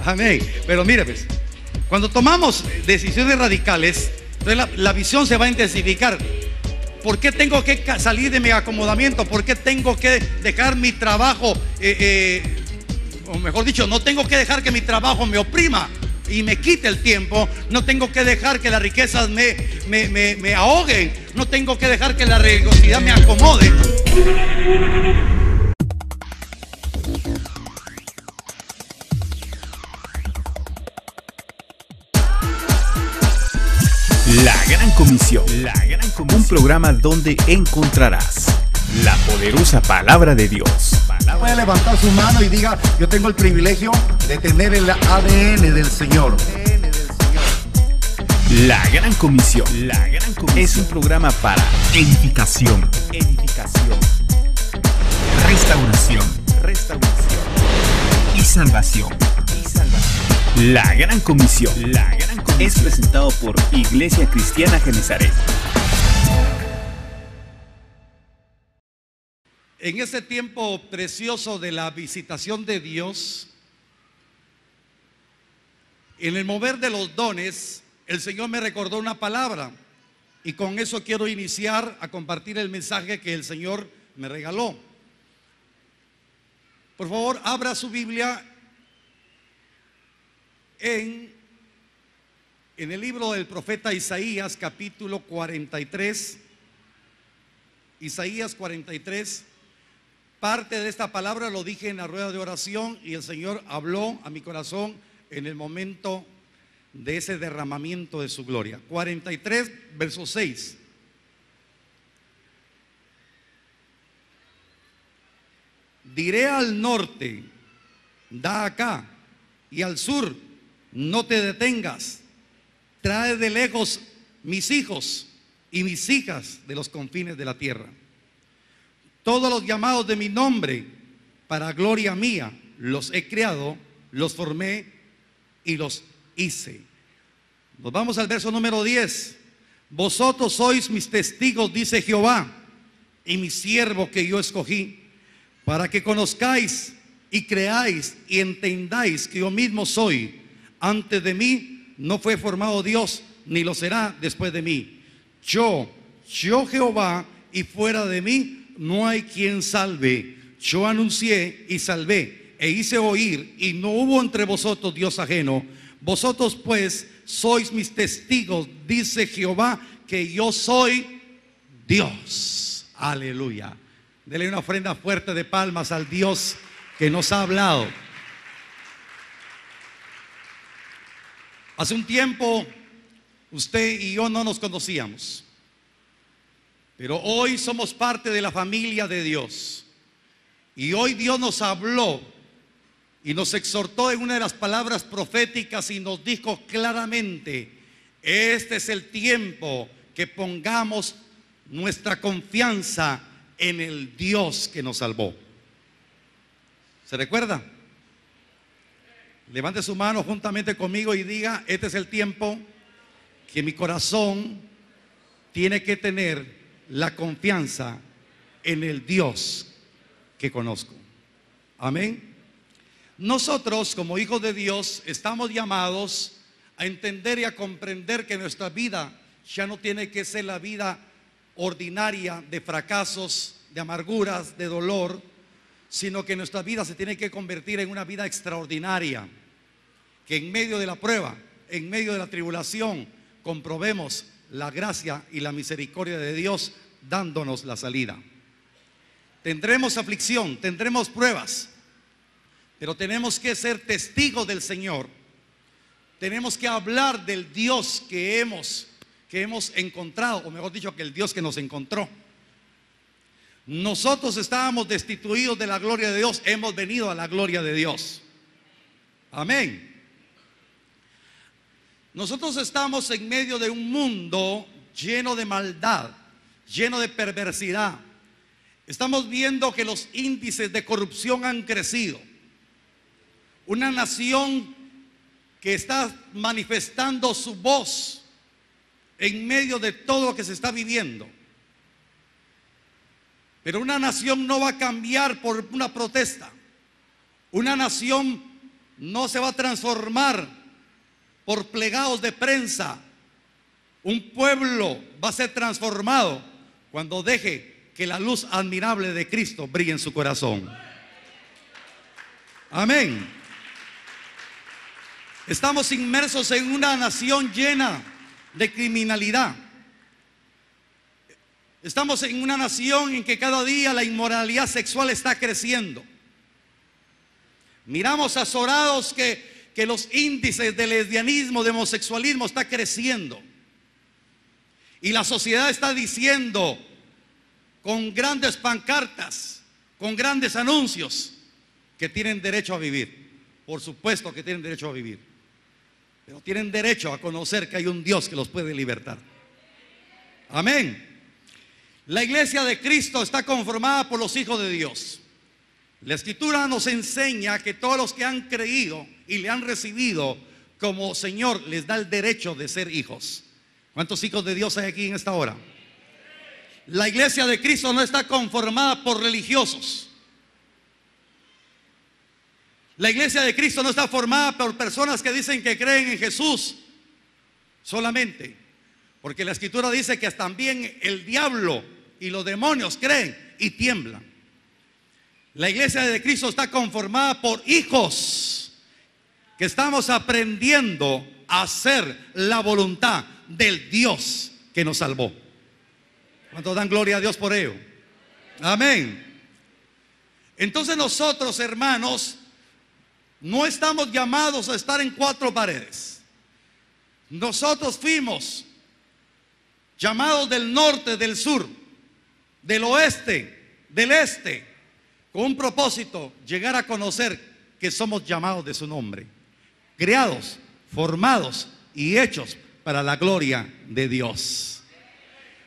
Amén. Pero mire, pues, cuando tomamos decisiones radicales, entonces la visión se va a intensificar. ¿Por qué tengo que salir de mi acomodamiento? ¿Por qué tengo que dejar mi trabajo? O mejor dicho, no tengo que dejar que mi trabajo me oprima y me quite el tiempo. No tengo que dejar que las riquezas me ahoguen. No tengo que dejar que la religiosidad me acomode. La Gran Comisión, un programa donde encontrarás la poderosa palabra de Dios. Puede levantar su mano y diga: yo tengo el privilegio de tener el ADN del Señor. La Gran Comisión es un programa para edificación, restauración y salvación. La Gran Comisión es presentado por Iglesia Cristiana Genesaret. En este tiempo precioso de la visitación de Dios, en el mover de los dones, el Señor me recordó una palabra, y con eso quiero iniciar a compartir el mensaje que el Señor me regaló. Por favor, abra su Biblia en el libro del profeta Isaías, capítulo 43. Isaías 43. Parte de esta palabra lo dije en la rueda de oración, y el Señor habló a mi corazón en el momento de ese derramamiento de su gloria. 43, verso 6. Diré al norte: da acá, y al sur: no te detengas. Trae de lejos mis hijos y mis hijas de los confines de la tierra. Todos los llamados de mi nombre, para gloria mía, los he creado, los formé y los hice. Nos vamos al verso número 10. Vosotros sois mis testigos, dice Jehová, y mi siervo que yo escogí, para que conozcáis y creáis y entendáis que yo mismo soy. Antes de mí no fue formado Dios, ni lo será después de mí. Yo Jehová, y fuera de mí no hay quien salve. Yo anuncié y salvé, e hice oír, y no hubo entre vosotros Dios ajeno. Vosotros pues sois mis testigos, dice Jehová, que yo soy Dios. Aleluya. Dele una ofrenda fuerte de palmas al Dios que nos ha hablado. Hace un tiempo usted y yo no nos conocíamos, pero hoy somos parte de la familia de Dios. Y hoy Dios nos habló y nos exhortó en una de las palabras proféticas, y nos dijo claramente: este es el tiempo que pongamos nuestra confianza en el Dios que nos salvó. ¿Se recuerda? Levante su mano juntamente conmigo y diga: este es el tiempo que mi corazón tiene que tener la confianza en el Dios que conozco. Amén. Nosotros, como hijos de Dios, estamos llamados a entender y a comprender que nuestra vida ya no tiene que ser la vida ordinaria de fracasos, de amarguras, de dolor, sino que nuestra vida se tiene que convertir en una vida extraordinaria. Que en medio de la prueba, en medio de la tribulación, comprobemos la gracia y la misericordia de Dios dándonos la salida. Tendremos aflicción, tendremos pruebas, pero tenemos que ser testigos del Señor. Tenemos que hablar del Dios que hemos encontrado, o mejor dicho, que el Dios que nos encontró. Nosotros estábamos destituidos de la gloria de Dios, hemos venido a la gloria de Dios. Amén. Nosotros estamos en medio de un mundo lleno de maldad, lleno de perversidad. Estamos viendo que los índices de corrupción han crecido. Una nación que está manifestando su voz en medio de todo lo que se está viviendo. Pero una nación no va a cambiar por una protesta. Una nación no se va a transformar por plegados de prensa. Un pueblo va a ser transformado cuando deje que la luz admirable de Cristo brille en su corazón. Amén. Estamos inmersos en una nación llena de criminalidad. Estamos en una nación en que cada día la inmoralidad sexual está creciendo. Miramos azorados que los índices de lesbianismo, de homosexualismo está creciendo. Y la sociedad está diciendo con grandes pancartas, con grandes anuncios, que tienen derecho a vivir. Por supuesto que tienen derecho a vivir, pero tienen derecho a conocer que hay un Dios que los puede libertar. Amén. La iglesia de Cristo está conformada por los hijos de Dios. La Escritura nos enseña que todos los que han creído y le han recibido como Señor les da el derecho de ser hijos. ¿Cuántos hijos de Dios hay aquí en esta hora? La iglesia de Cristo no está conformada por religiosos. La iglesia de Cristo no está formada por personas que dicen que creen en Jesús solamente, porque la Escritura dice que también el diablo y los demonios creen y tiemblan. La iglesia de Cristo está conformada por hijos que estamos aprendiendo a hacer la voluntad del Dios que nos salvó. ¿Cuántos dan gloria a Dios por ello? Amén. Entonces nosotros, hermanos, no estamos llamados a estar en cuatro paredes. Nosotros fuimos llamados del norte, del sur, del oeste, del este, con un propósito: llegar a conocer que somos llamados de su nombre, creados, formados y hechos para la gloria de Dios.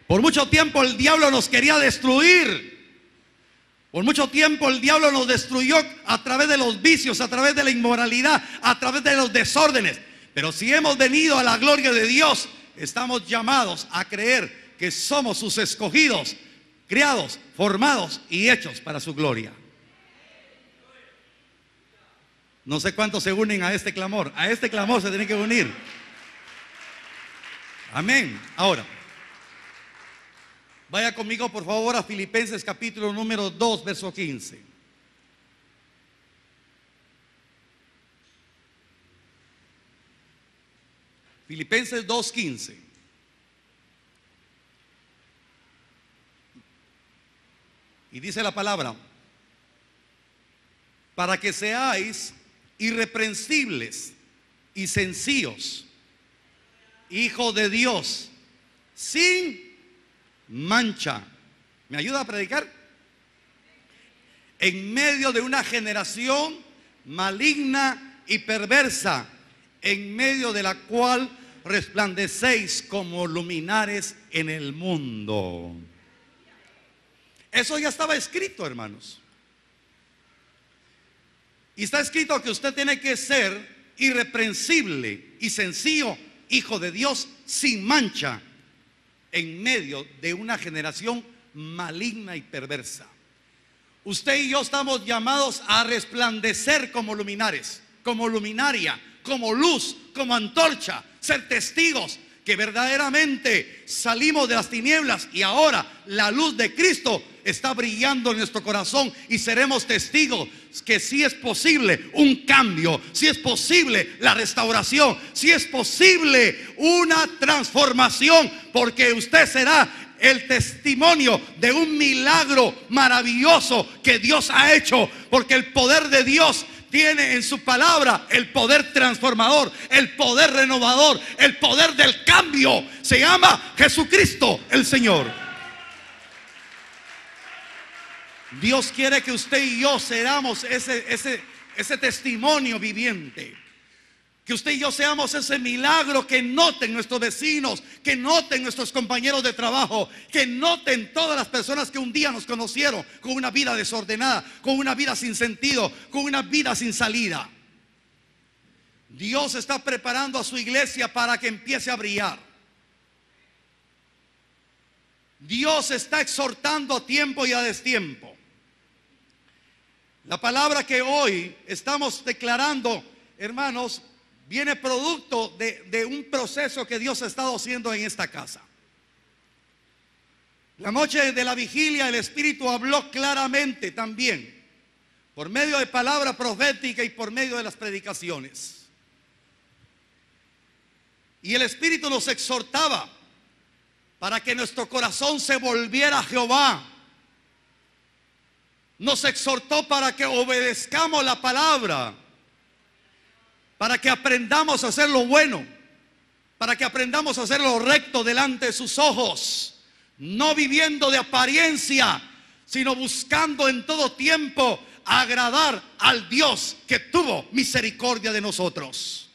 Por mucho tiempo el diablo nos quería destruir. Por mucho tiempo el diablo nos destruyó a través de los vicios, a través de la inmoralidad, a través de los desórdenes. Pero si hemos venido a la gloria de Dios, estamos llamados a creer que somos sus escogidos, creados, formados y hechos para su gloria. No sé cuántos se unen a este clamor. A este clamor se tienen que unir. Amén. Ahora, vaya conmigo por favor a Filipenses capítulo número 2, verso 15. Filipenses 2:15. Y dice la palabra: para que seáis irreprensibles y sencillos, hijos de Dios, sin mancha. ¿Me ayuda a predicar? En medio de una generación maligna y perversa, en medio de la cual resplandecéis como luminares en el mundo. Eso ya estaba escrito, hermanos. Y está escrito que usted tiene que ser irreprensible y sencillo, hijo de Dios, sin mancha, en medio de una generación maligna y perversa. Usted y yo estamos llamados a resplandecer como luminares, como luminaria, como luz, como antorcha, ser testigos que verdaderamente salimos de las tinieblas y ahora la luz de Cristo está brillando en nuestro corazón, y seremos testigos que sí es posible un cambio, sí es posible la restauración, sí es posible una transformación, porque usted será el testimonio de un milagro maravilloso que Dios ha hecho, porque el poder de Dios tiene en su palabra el poder transformador, el poder renovador, el poder del cambio. Se llama Jesucristo el Señor. Dios quiere que usted y yo seamos ese testimonio viviente. Que usted y yo seamos ese milagro que noten nuestros vecinos, que noten nuestros compañeros de trabajo, que noten todas las personas que un día nos conocieron con una vida desordenada, con una vida sin sentido, con una vida sin salida. Dios está preparando a su iglesia para que empiece a brillar. Dios está exhortando a tiempo y a destiempo. La palabra que hoy estamos declarando hermanos, viene producto de un proceso que Dios ha estado haciendo en esta casa. La noche de la vigilia el Espíritu habló claramente también, por medio de palabra profética y por medio de las predicaciones. Y el Espíritu nos exhortaba para que nuestro corazón se volviera a Jehová. Nos exhortó para que obedezcamos la palabra, para que aprendamos a hacer lo bueno, para que aprendamos a hacer lo recto delante de sus ojos, no viviendo de apariencia, sino buscando en todo tiempo agradar al Dios que tuvo misericordia de nosotros.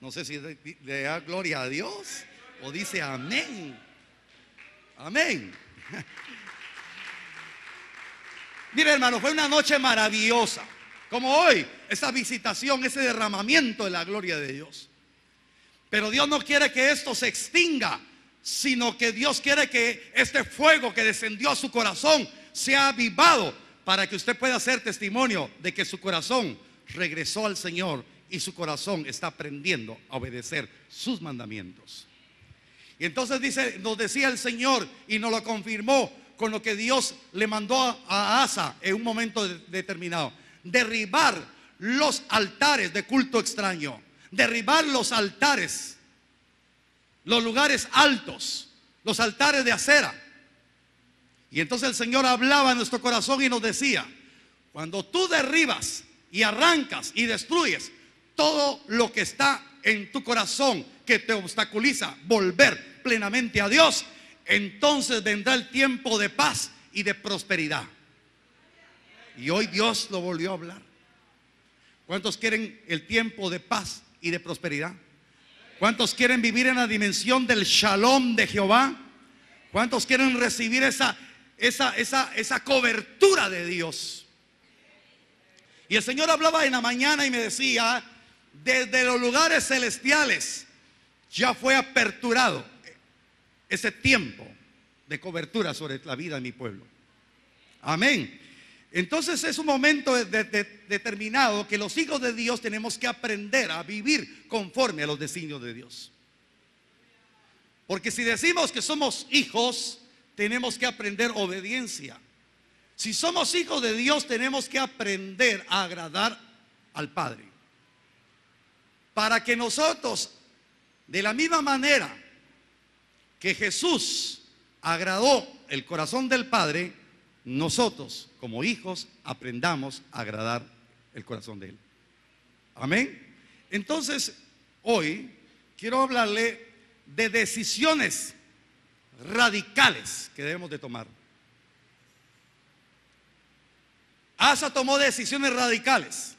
No sé si le da gloria a Dios o dice amén. Amén. Mire, hermano, fue una noche maravillosa. Como hoy, esa visitación, ese derramamiento de la gloria de Dios. Pero Dios no quiere que esto se extinga, sino que Dios quiere que este fuego que descendió a su corazón sea avivado, para que usted pueda hacer testimonio de que su corazón regresó al Señor y su corazón está aprendiendo a obedecer sus mandamientos. Y entonces nos decía el Señor, y nos lo confirmó con lo que Dios le mandó a Asa en un momento determinado: derribar los altares de culto extraño, derribar los altares, los lugares altos, los altares de acera. Y entonces el Señor hablaba a nuestro corazón y nos decía: cuando tú derribas y arrancas y destruyes todo lo que está en tu corazón que te obstaculiza volver plenamente a Dios, entonces vendrá el tiempo de paz y de prosperidad. Y hoy Dios lo volvió a hablar. ¿Cuántos quieren el tiempo de paz y de prosperidad? ¿Cuántos quieren vivir en la dimensión del shalom de Jehová? ¿Cuántos quieren recibir esa cobertura de Dios? Y el Señor hablaba en la mañana y me decía: desde los lugares celestiales ya fue aperturado ese tiempo de cobertura sobre la vida de mi pueblo. Amén. Entonces es un momento determinado que los hijos de Dios tenemos que aprender a vivir conforme a los designios de Dios. Porque si decimos que somos hijos, tenemos que aprender obediencia. Si somos hijos de Dios, tenemos que aprender a agradar al Padre, para que nosotros, de la misma manera que Jesús agradó el corazón del Padre, nosotros como hijos aprendamos a agradar el corazón de Él. Amén. Entonces hoy quiero hablarle de decisiones radicales que debemos de tomar. Asa tomó decisiones radicales,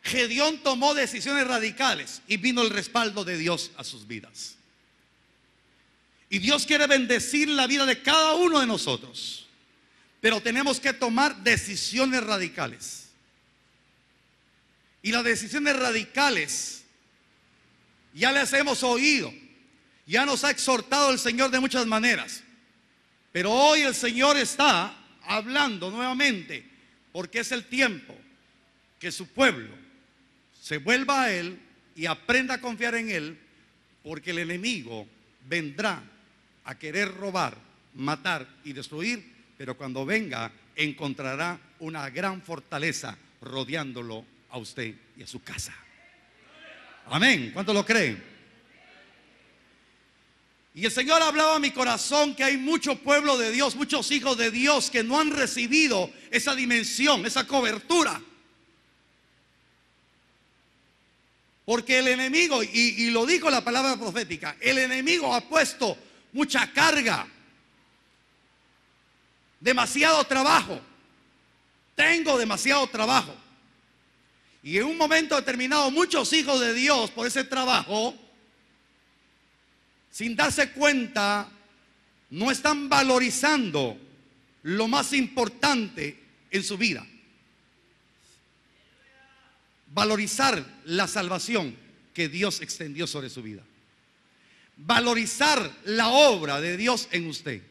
Gedeón tomó decisiones radicales, y vino el respaldo de Dios a sus vidas. Y Dios quiere bendecir la vida de cada uno de nosotros, pero tenemos que tomar decisiones radicales. Y las decisiones radicales ya les hemos oído, ya nos ha exhortado el Señor de muchas maneras, pero hoy el Señor está hablando nuevamente, porque es el tiempo que su pueblo se vuelva a Él y aprenda a confiar en Él, porque el enemigo vendrá a querer robar, matar y destruir, pero cuando venga encontrará una gran fortaleza rodeándolo a usted y a su casa. Amén. ¿Cuántos lo creen? Y el Señor hablaba a mi corazón que hay mucho pueblo de Dios, muchos hijos de Dios que no han recibido esa dimensión, esa cobertura. Porque el enemigo, y lo dijo la palabra profética, el enemigo ha puesto mucha carga, demasiado trabajo. Tengo demasiado trabajo. Y en un momento determinado muchos hijos de Dios, por ese trabajo, sin darse cuenta, no están valorizando lo más importante en su vida: valorizar la salvación que Dios extendió sobre su vida, valorizar la obra de Dios en usted.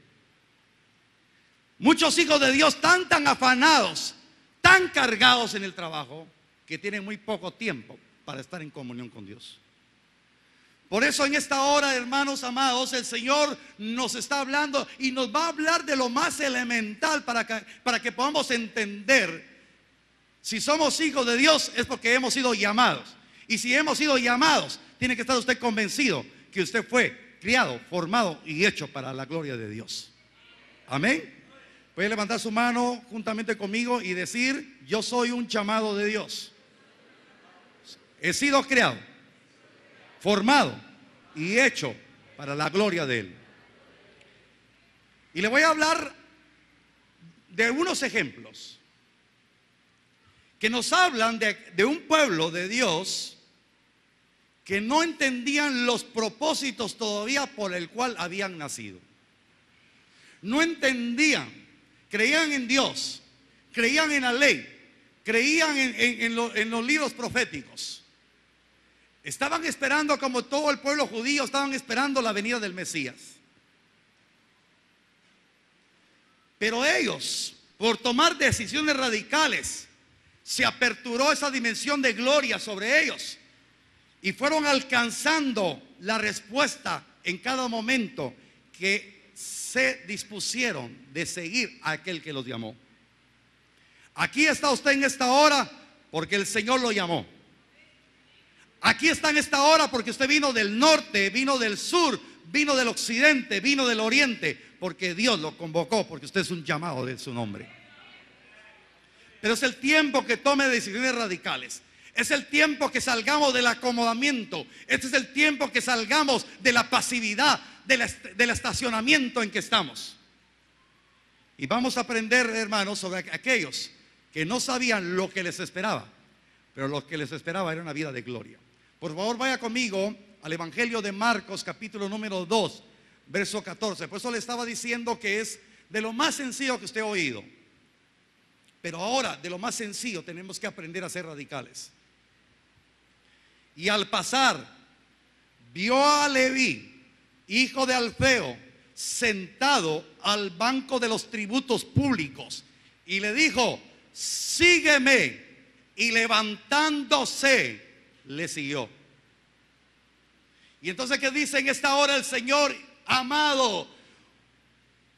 Muchos hijos de Dios están tan afanados, tan cargados en el trabajo, que tienen muy poco tiempo para estar en comunión con Dios. Por eso en esta hora, hermanos amados, el Señor nos está hablando y nos va a hablar de lo más elemental para que podamos entender. Si somos hijos de Dios es porque hemos sido llamados. Y si hemos sido llamados, tiene que estar usted convencido que usted fue criado, formado y hecho para la gloria de Dios. Amén. Puede levantar su mano juntamente conmigo y decir: yo soy un llamado de Dios. He sido creado, formado y hecho para la gloria de Él. Y le voy a hablar de unos ejemplos que nos hablan de un pueblo de Dios que no entendían los propósitos todavía por el cual habían nacido. No entendían, creían en Dios, creían en la ley, creían en los libros proféticos. Estaban esperando, como todo el pueblo judío, estaban esperando la venida del Mesías. Pero ellos, por tomar decisiones radicales, se aperturó esa dimensión de gloria sobre ellos y fueron alcanzando la respuesta en cada momento que se dispusieron de seguir a aquel que los llamó. Aquí está usted en esta hora porque el Señor lo llamó. Aquí está en esta hora porque usted vino del norte, vino del sur, vino del occidente, vino del oriente, porque Dios lo convocó, porque usted es un llamado de su nombre. Pero es el tiempo que tome decisiones radicales. Es el tiempo que salgamos del acomodamiento. Este es el tiempo que salgamos de la pasividad, del estacionamiento en que estamos. Y vamos a aprender, hermanos, sobre aquellos que no sabían lo que les esperaba, pero lo que les esperaba era una vida de gloria. Por favor, vaya conmigo al Evangelio de Marcos, capítulo número 2, verso 14. Por eso le estaba diciendo que es de lo más sencillo que usted ha oído. Pero ahora, de lo más sencillo, tenemos que aprender a ser radicales. Y al pasar, vio a Leví, hijo de Alfeo, sentado al banco de los tributos públicos, y le dijo: sígueme. Y levantándose, le siguió. Y entonces, ¿qué dice en esta hora el Señor? Amado,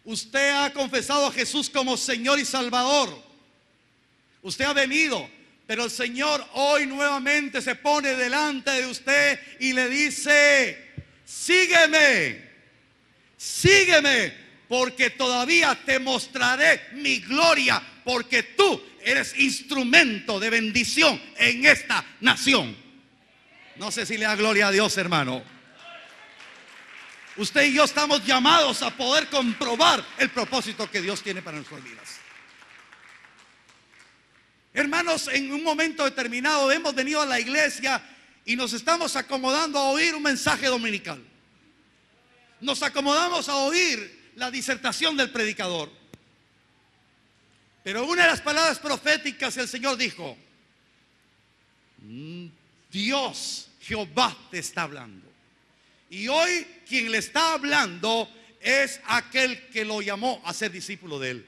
usted ha confesado a Jesús como Señor y Salvador. Usted ha venido, pero el Señor hoy nuevamente se pone delante de usted y le dice: sígueme, sígueme, porque todavía te mostraré mi gloria, porque tú eres instrumento de bendición en esta nación. No sé si le da gloria a Dios, hermano. Usted y yo estamos llamados a poder comprobar el propósito que Dios tiene para nuestras vidas. Hermanos, en un momento determinado hemos venido a la iglesia y nos estamos acomodando a oír un mensaje dominical. Nos acomodamos a oír la disertación del predicador. Pero una de las palabras proféticas, el Señor dijo: Dios, Jehová te está hablando. Y hoy quien le está hablando es aquel que lo llamó a ser discípulo de Él.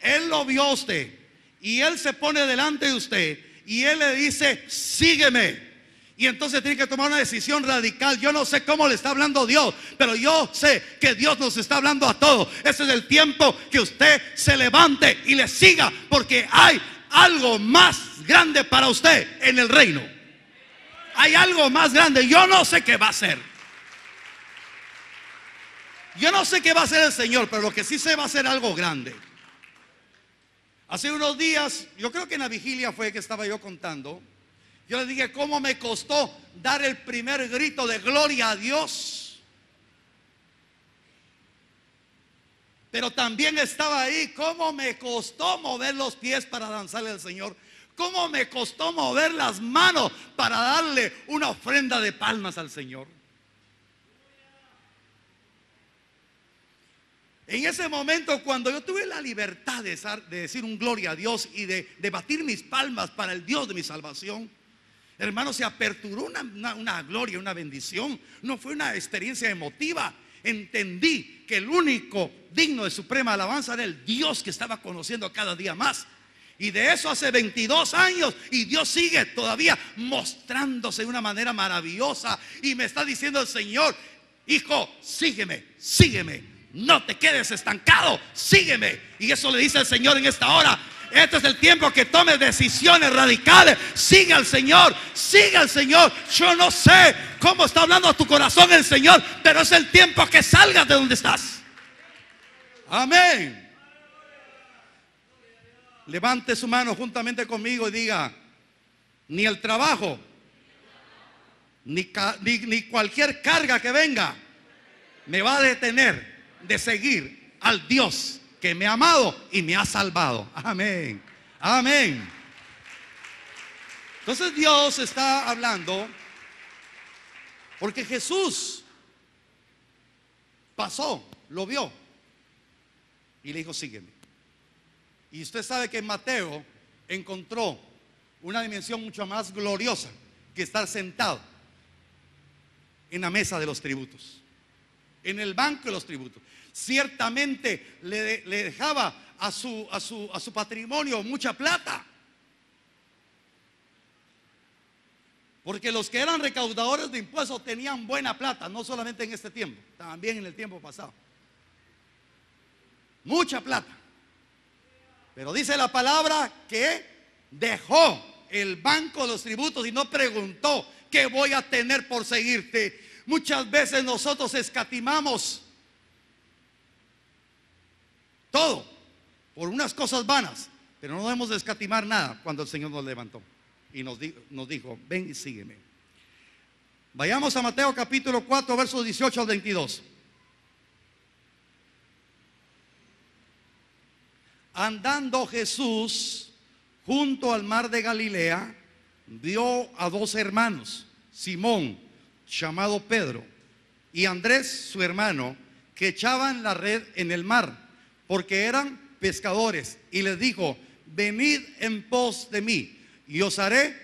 Él lo vio a usted y Él se pone delante de usted y Él le dice: sígueme. Y entonces tiene que tomar una decisión radical. Yo no sé cómo le está hablando Dios, pero yo sé que Dios nos está hablando a todos. Ese es el tiempo que usted se levante y le siga, porque hay algo más grande para usted en el reino. Hay algo más grande. Yo no sé qué va a hacer. Yo no sé qué va a hacer el Señor, pero lo que sí sé, va a ser algo grande. Hace unos días, yo creo que en la vigilia fue que estaba yo contando, yo le dije cómo me costó dar el primer grito de gloria a Dios. Pero también estaba ahí cómo me costó mover los pies para danzarle al Señor. Cómo me costó mover las manos para darle una ofrenda de palmas al Señor. En ese momento, cuando yo tuve la libertad de decir un gloria a Dios y de batir mis palmas para el Dios de mi salvación, hermano, se aperturó una gloria, una bendición. No fue una experiencia emotiva. Entendí que el único digno de suprema alabanza era el Dios que estaba conociendo cada día más. Y de eso hace 22 años. Y Dios sigue todavía mostrándose de una manera maravillosa. Y me está diciendo el Señor: hijo, sígueme, sígueme. No te quedes estancado, sígueme. Y eso le dice el Señor en esta hora. Este es el tiempo que tomes decisiones radicales. Sigue al Señor, sigue al Señor. Yo no sé cómo está hablando a tu corazón el Señor, pero es el tiempo que salgas de donde estás. Amén. Levante su mano juntamente conmigo y diga: ni el trabajo, ni cualquier carga que venga me va a detener de seguir al Dios que me ha amado y me ha salvado. Amén, amén. Entonces Dios está hablando porque Jesús pasó, lo vio y le dijo: sígueme. Y usted sabe que Mateo encontró una dimensión mucho más gloriosa que estar sentado en la mesa de los tributos, en el banco de los tributos. Ciertamente le dejaba a su patrimonio mucha plata, porque los que eran recaudadores de impuestos tenían buena plata, no solamente en este tiempo, también en el tiempo pasado. Mucha plata. Pero dice la palabra que dejó el banco de los tributos y no preguntó: ¿qué voy a tener por seguirte? Muchas veces nosotros escatimamos todo por unas cosas vanas, pero no debemos de escatimar nada cuando el Señor nos levantó y nos dijo: ven y sígueme. Vayamos a Mateo capítulo 4, versos 18 al 22. Andando Jesús junto al mar de Galilea, vio a dos hermanos, Simón, llamado Pedro, y Andrés, su hermano, que echaban la red en el mar, porque eran pescadores. Y les dijo: venid en pos de mí, y os haré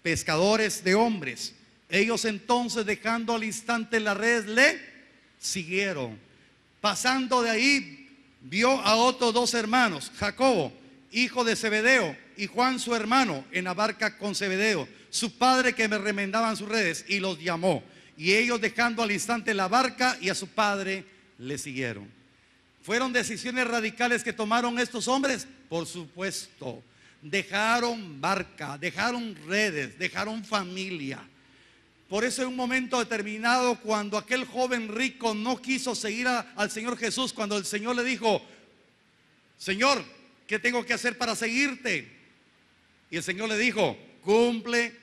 pescadores de hombres. Ellos entonces, dejando al instante las redes, le siguieron. Pasando de ahí, vio a otros dos hermanos, Jacobo, hijo de Zebedeo, y Juan su hermano, en la barca con Zebedeo, su padre, que me remendaban sus redes, y los llamó. Y ellos, dejando al instante la barca y a su padre, le siguieron. ¿Fueron decisiones radicales que tomaron estos hombres? Por supuesto. Dejaron barca, dejaron redes, dejaron familia. Por eso en un momento determinado, cuando aquel joven rico no quiso seguir al Señor Jesús, cuando el Señor le dijo: Señor, ¿qué tengo que hacer para seguirte? Y el Señor le dijo: cumple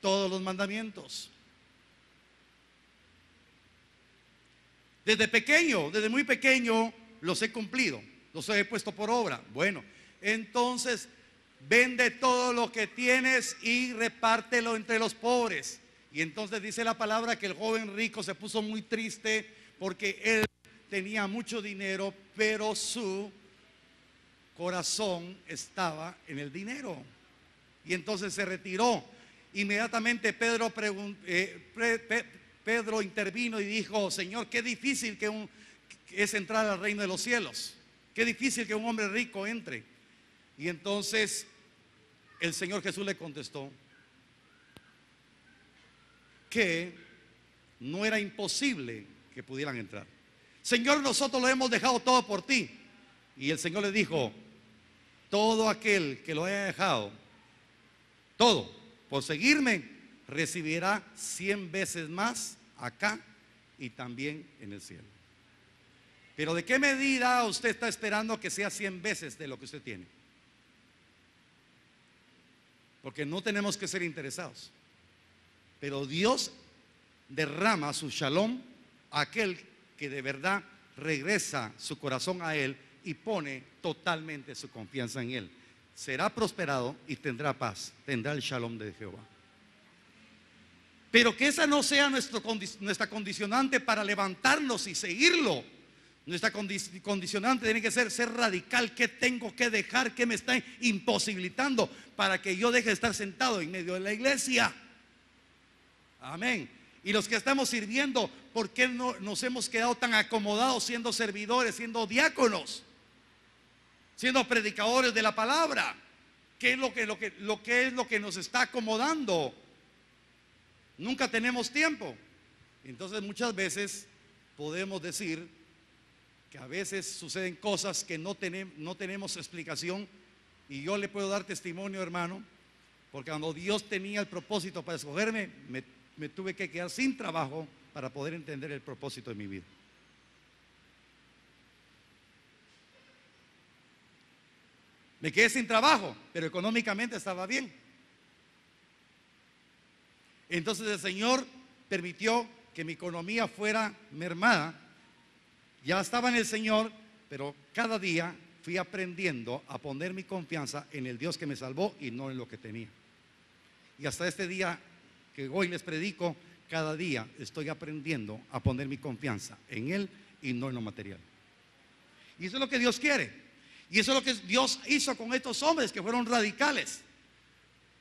todos los mandamientos. Desde pequeño, desde muy pequeño, los he cumplido, los he puesto por obra. Bueno, entonces vende todo lo que tienes y repártelo entre los pobres. Y entonces dice la palabra que el joven rico se puso muy triste porque él tenía mucho dinero, pero su corazón estaba en el dinero. Y entonces se retiró. Inmediatamente Pedro intervino y dijo: Señor, qué difícil es entrar al reino de los cielos. Qué difícil que un hombre rico entre. Y entonces el Señor Jesús le contestó que no era imposible que pudieran entrar. Señor, nosotros lo hemos dejado todo por ti. Y el Señor le dijo: todo aquel que lo haya dejado todo por seguirme, recibirá 100 veces más acá y también en el cielo. Pero ¿de qué medida usted está esperando que sea 100 veces de lo que usted tiene? Porque no tenemos que ser interesados. Pero Dios derrama su shalom a aquel que de verdad regresa su corazón a Él y pone totalmente su confianza en Él. Será prosperado y tendrá paz, tendrá el shalom de Jehová. Pero que esa no sea nuestra condicionante para levantarnos y seguirlo. Nuestra condicionante tiene que ser radical. ¿Qué tengo que dejar? ¿Qué me está imposibilitando para que yo deje de estar sentado en medio de la iglesia? Amén. Y los que estamos sirviendo, ¿por qué no nos hemos quedado tan acomodados siendo servidores, siendo diáconos, siendo predicadores de la palabra? ¿Qué es lo que nos está acomodando? Nunca tenemos tiempo. Entonces muchas veces podemos decir que a veces suceden cosas que no tenemos explicación. Y yo le puedo dar testimonio, hermano, porque cuando Dios tenía el propósito para escogerme, me tuve que quedar sin trabajo para poder entender el propósito de mi vida. Me quedé sin trabajo, pero económicamente estaba bien. Entonces el Señor permitió que mi economía fuera mermada. Ya estaba en el Señor, pero cada día fui aprendiendo a poner mi confianza en el Dios que me salvó y no en lo que tenía. Y hasta este día que hoy les predico, cada día estoy aprendiendo a poner mi confianza en Él y no en lo material. Y eso es lo que Dios quiere. Y eso es lo que Dios hizo con estos hombres que fueron radicales.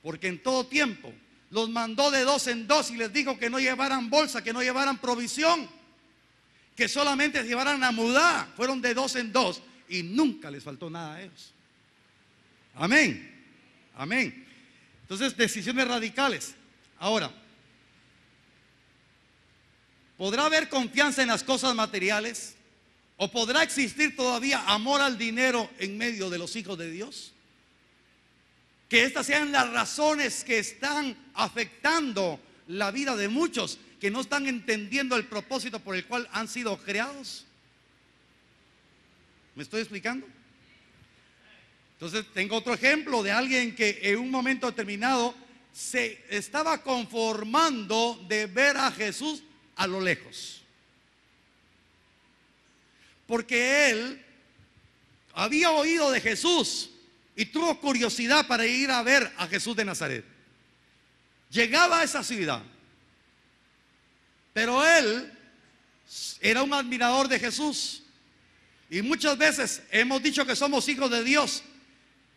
Porque en todo tiempo los mandó de 2 en 2 y les dijo que no llevaran bolsa, que no llevaran provisión, que solamente se llevaran la mudá. Fueron de 2 en 2 y nunca les faltó nada a ellos. Amén. Amén. Entonces, decisiones radicales. Ahora, ¿podrá haber confianza en las cosas materiales? ¿O podrá existir todavía amor al dinero en medio de los hijos de Dios? Que estas sean las razones que están afectando la vida de muchos, que no están entendiendo el propósito por el cual han sido creados. ¿Me estoy explicando? Entonces tengo otro ejemplo de alguien que en un momento determinado se estaba conformando de ver a Jesús a lo lejos, porque él había oído de Jesús y tuvo curiosidad para ir a ver a Jesús de Nazaret. Llegaba a esa ciudad, pero él era un admirador de Jesús. Y muchas veces hemos dicho que somos hijos de Dios,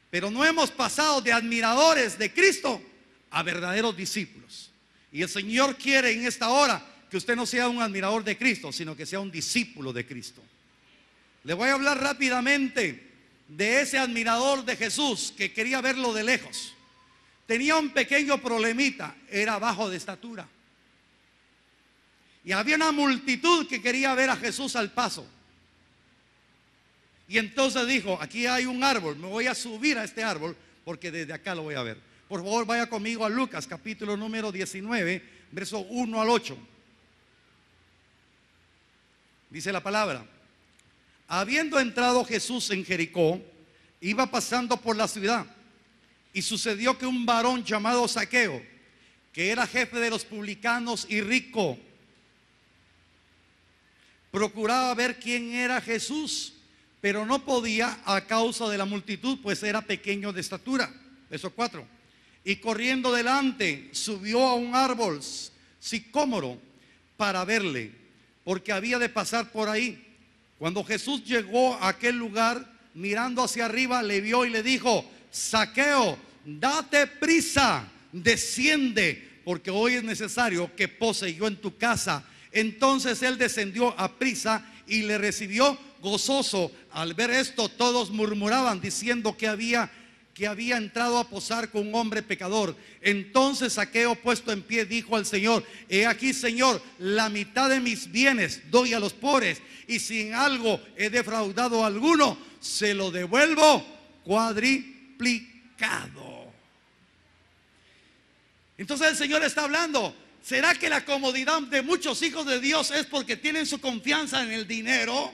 pero no hemos pasado de admiradores de Cristo a verdaderos discípulos. Y el Señor quiere en esta hora que usted no sea un admirador de Cristo, sino que sea un discípulo de Cristo. Le voy a hablar rápidamente de ese admirador de Jesús que quería verlo de lejos. Tenía un pequeño problemita, era bajo de estatura. Y había una multitud que quería ver a Jesús al paso. Y entonces dijo, aquí hay un árbol, me voy a subir a este árbol porque desde acá lo voy a ver. Por favor, vaya conmigo a Lucas capítulo número 19, verso 1 al 8. Dice la palabra: habiendo entrado Jesús en Jericó, iba pasando por la ciudad, y sucedió que un varón llamado Zaqueo, que era jefe de los publicanos y rico, procuraba ver quién era Jesús, pero no podía a causa de la multitud, pues era pequeño de estatura. Verso 4. Y corriendo delante, subió a un árbol sicómoro para verle, porque había de pasar por ahí. Cuando Jesús llegó a aquel lugar, mirando hacia arriba, le vio y le dijo: Zaqueo, date prisa, desciende, porque hoy es necesario que pose yo en tu casa. Entonces él descendió a prisa y le recibió gozoso. Al ver esto, todos murmuraban diciendo que había entrado a posar con un hombre pecador. Entonces Zaqueo, puesto en pie, dijo al Señor: he aquí, Señor, la mitad de mis bienes doy a los pobres, y si en algo he defraudado a alguno, se lo devuelvo cuadriplicado. Entonces el Señor está hablando. ¿Será que la comodidad de muchos hijos de Dios es porque tienen su confianza en el dinero?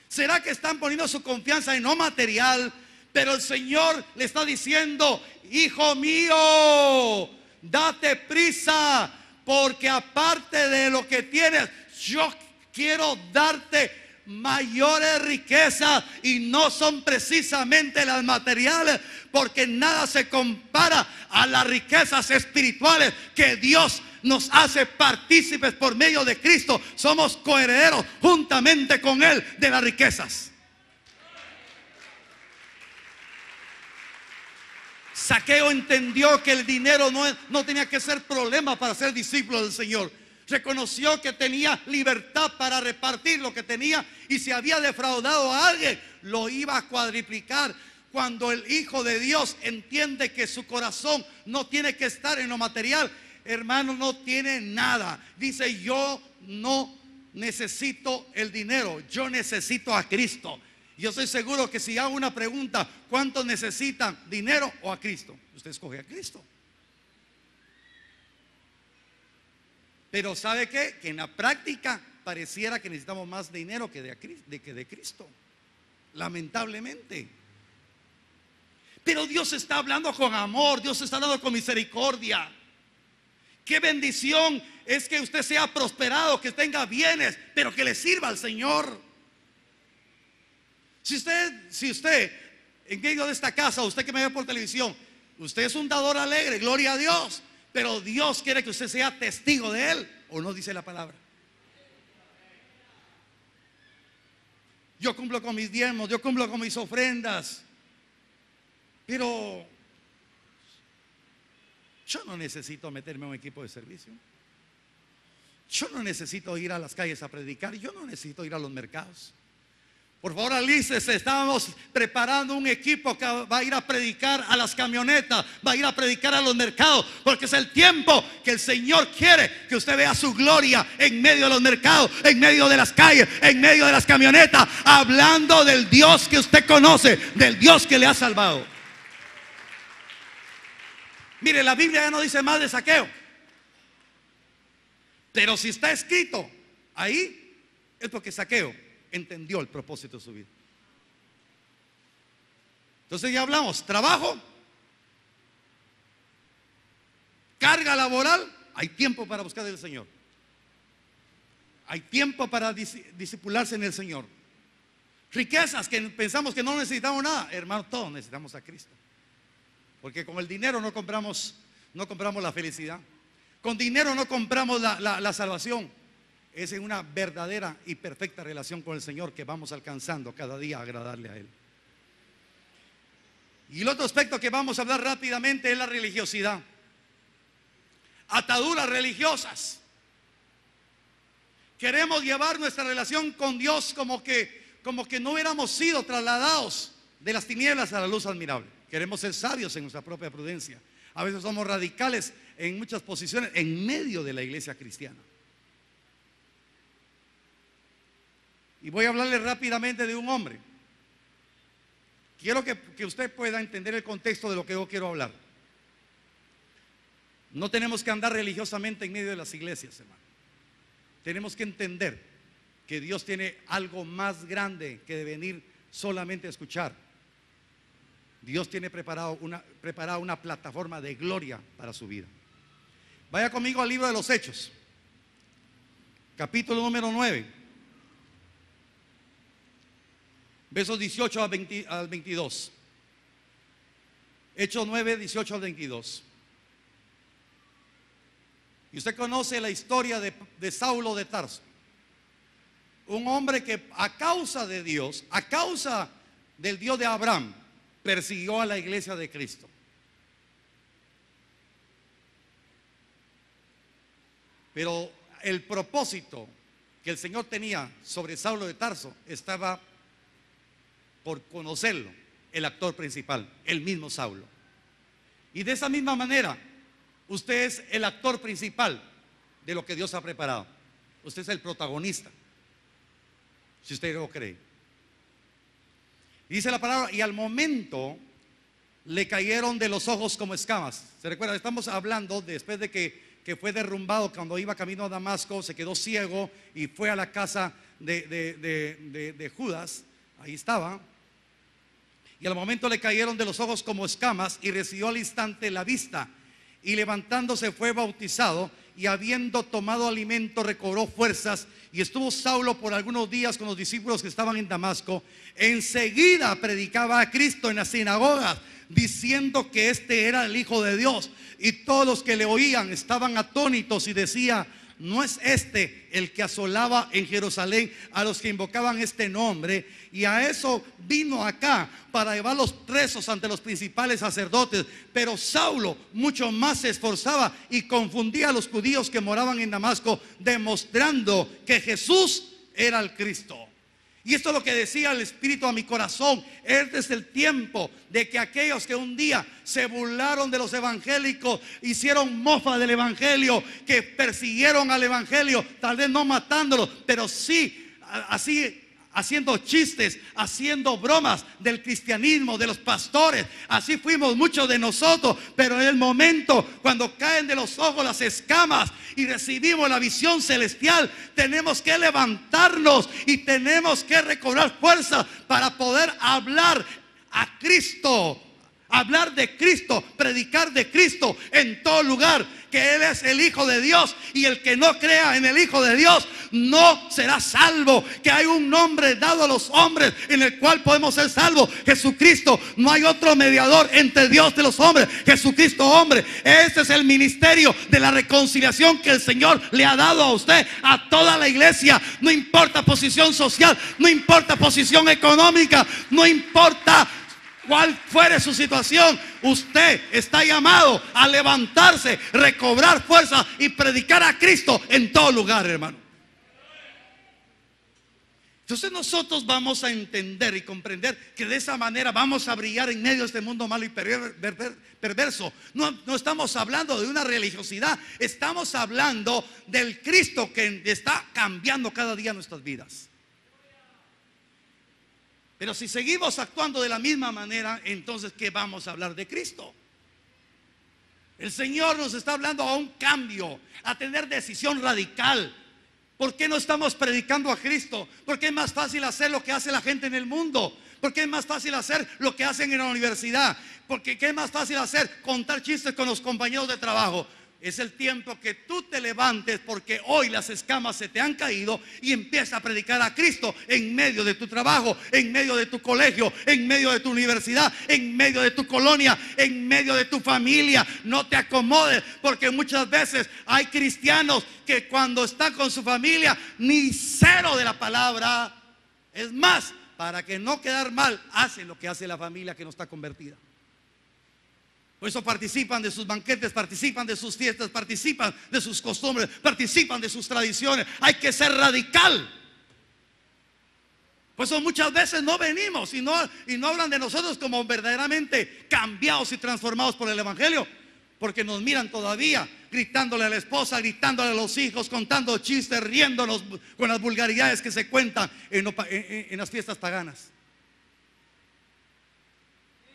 ¿Será que están poniendo su confianza en lo material? Pero el Señor le está diciendo: hijo mío, date prisa, porque aparte de lo que tienes, yo quiero darte mayores riquezas, y no son precisamente las materiales, porque nada se compara a las riquezas espirituales que Dios nos hace partícipes por medio de Cristo. Somos coherederos juntamente con Él de las riquezas. Zaqueo entendió que el dinero no tenía que ser problema para ser discípulo del Señor. Reconoció que tenía libertad para repartir lo que tenía, y si había defraudado a alguien, lo iba a cuadriplicar. Cuando el Hijo de Dios entiende que su corazón no tiene que estar en lo material, hermano, no tiene nada. Dice: yo no necesito el dinero, yo necesito a Cristo. Yo estoy seguro que si hago una pregunta, ¿cuántos necesitan dinero o a Cristo? Usted escoge a Cristo. Pero ¿sabe qué? Que en la práctica pareciera que necesitamos más dinero que de Cristo, lamentablemente. Pero Dios está hablando con amor, Dios está hablando con misericordia. Qué bendición es que usted sea prosperado, que tenga bienes, pero que le sirva al Señor. Si usted en medio de esta casa, usted que me ve por televisión, usted es un dador alegre, gloria a Dios, pero Dios quiere que usted sea testigo de Él, ¿o no dice la palabra? Yo cumplo con mis diezmos, yo cumplo con mis ofrendas, pero yo no necesito meterme en un equipo de servicio. Yo no necesito ir a las calles a predicar. Yo no necesito ir a los mercados. Por favor, alícese, estamos preparando un equipo que va a ir a predicar a las camionetas, va a ir a predicar a los mercados, porque es el tiempo que el Señor quiere que usted vea su gloria en medio de los mercados, en medio de las calles, en medio de las camionetas, hablando del Dios que usted conoce, del Dios que le ha salvado. Mire, la Biblia ya no dice más de Zaqueo, pero si está escrito ahí, es porque Zaqueo entendió el propósito de su vida. Entonces ya hablamos: trabajo, carga laboral, hay tiempo para buscar al Señor, hay tiempo para discipularse en el Señor. Riquezas que pensamos que no necesitamos nada, hermano, todos necesitamos a Cristo, porque con el dinero no compramos la felicidad, con dinero no compramos la salvación. Es en una verdadera y perfecta relación con el Señor que vamos alcanzando cada día a agradarle a Él. Y el otro aspecto que vamos a hablar rápidamente es la religiosidad. Ataduras religiosas. Queremos llevar nuestra relación con Dios como que no hubiéramos sido trasladados de las tinieblas a la luz admirable. Queremos ser sabios en nuestra propia prudencia. A veces somos radicales en muchas posiciones en medio de la iglesia cristiana. Y voy a hablarle rápidamente de un hombre. Quiero que usted pueda entender el contexto de lo que yo quiero hablar. No tenemos que andar religiosamente en medio de las iglesias, hermano. Tenemos que entender que Dios tiene algo más grande que de venir solamente a escuchar. Dios tiene preparada una plataforma de gloria para su vida. Vaya conmigo al libro de los Hechos, capítulo número 9. Versos 18 al 22. Hechos 9, 18 al 22. Y usted conoce la historia de Saulo de Tarso. Un hombre que a causa de Dios, a causa del Dios de Abraham, persiguió a la iglesia de Cristo. Pero el propósito que el Señor tenía sobre Saulo de Tarso estaba por conocerlo, el actor principal, el mismo Saulo. Y de esa misma manera, usted es el actor principal de lo que Dios ha preparado. Usted es el protagonista, si usted lo cree. Dice la palabra: y al momento le cayeron de los ojos como escamas. ¿Se recuerda? Estamos hablando después de que fue derrumbado cuando iba camino a Damasco, se quedó ciego y fue a la casa de Judas. Ahí estaba. Y al momento le cayeron de los ojos como escamas, y recibió al instante la vista, y levantándose fue bautizado, y habiendo tomado alimento recobró fuerzas. Y estuvo Saulo por algunos días con los discípulos que estaban en Damasco. Enseguida predicaba a Cristo en las sinagogas, diciendo que este era el Hijo de Dios. Y todos los que le oían estaban atónitos y decía: ¿no es este el que asolaba en Jerusalén a los que invocaban este nombre? Y a eso vino acá, para llevarlos presos ante los principales sacerdotes. Pero Saulo mucho más se esforzaba y confundía a los judíos que moraban en Damasco, demostrando que Jesús era el Cristo. Y esto es lo que decía el Espíritu a mi corazón. Este es el tiempo de que aquellos que un día se burlaron de los evangélicos, hicieron mofa del evangelio, que persiguieron al evangelio, tal vez no matándolo, pero sí así haciendo chistes, haciendo bromas del cristianismo, de los pastores. Así fuimos muchos de nosotros. Pero en el momento cuando caen de los ojos las escamas y recibimos la visión celestial, tenemos que levantarnos y tenemos que recobrar fuerza para poder hablar a Cristo, hablar de Cristo, predicar de Cristo en todo lugar, que Él es el Hijo de Dios, y el que no crea en el Hijo de Dios no será salvo. Que hay un nombre dado a los hombres en el cual podemos ser salvos: Jesucristo. No hay otro mediador entre Dios y los hombres, Jesucristo hombre. Este es el ministerio de la reconciliación que el Señor le ha dado a usted, a toda la iglesia. No importa posición social, no importa posición económica, no importa cuál fuere su situación, usted está llamado a levantarse, recobrar fuerza y predicar a Cristo en todo lugar, hermano. Entonces nosotros vamos a entender y comprender que de esa manera vamos a brillar en medio de este mundo malo y perverso. No estamos hablando de una religiosidad, estamos hablando del Cristo que está cambiando cada día nuestras vidas. Pero si seguimos actuando de la misma manera, entonces ¿qué vamos a hablar de Cristo? El Señor nos está hablando a un cambio, a tener decisión radical. ¿Por qué no estamos predicando a Cristo? Porque es más fácil hacer lo que hace la gente en el mundo. Porque es más fácil hacer lo que hacen en la universidad. Porque ¿qué es más fácil hacer? Contar chistes con los compañeros de trabajo. Es el tiempo que tú te levantes, porque hoy las escamas se te han caído, y empieza a predicar a Cristo en medio de tu trabajo, en medio de tu colegio, en medio de tu universidad, en medio de tu colonia, en medio de tu familia. No te acomodes, porque muchas veces hay cristianos que cuando están con su familia ni cero de la palabra. Es más, para que no quedar mal, hacen lo que hace la familia que no está convertida. Por eso participan de sus banquetes, participan de sus fiestas, participan de sus costumbres, participan de sus tradiciones. Hay que ser radical. Por eso muchas veces no venimos y no hablan de nosotros como verdaderamente cambiados y transformados por el evangelio, porque nos miran todavía gritándole a la esposa, gritándole a los hijos, contando chistes, riéndonos con las vulgaridades que se cuentan en las fiestas paganas.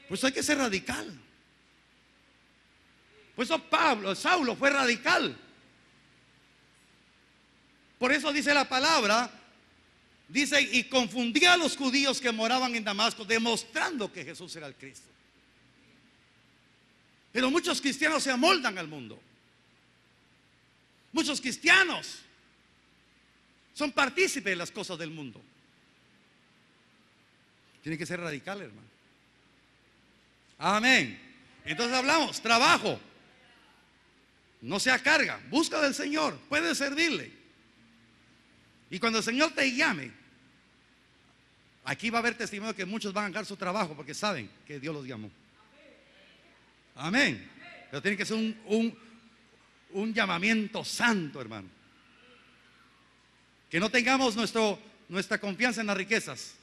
Por eso hay que ser radical. Por eso Saulo fue radical. Por eso dice la palabra, dice, y confundía a los judíos que moraban en Damasco, demostrando que Jesús era el Cristo. Pero muchos cristianos se amoldan al mundo. Muchos cristianos son partícipes de las cosas del mundo. Tiene que ser radical, hermano. Amén. Entonces hablamos, trabajo. No sea carga, busca del Señor, puedes servirle. Y cuando el Señor te llame, aquí va a haber testimonio que muchos van a dejar su trabajo porque saben que Dios los llamó. Amén. Pero tiene que ser un llamamiento santo, hermano. Que no tengamos nuestra confianza en las riquezas,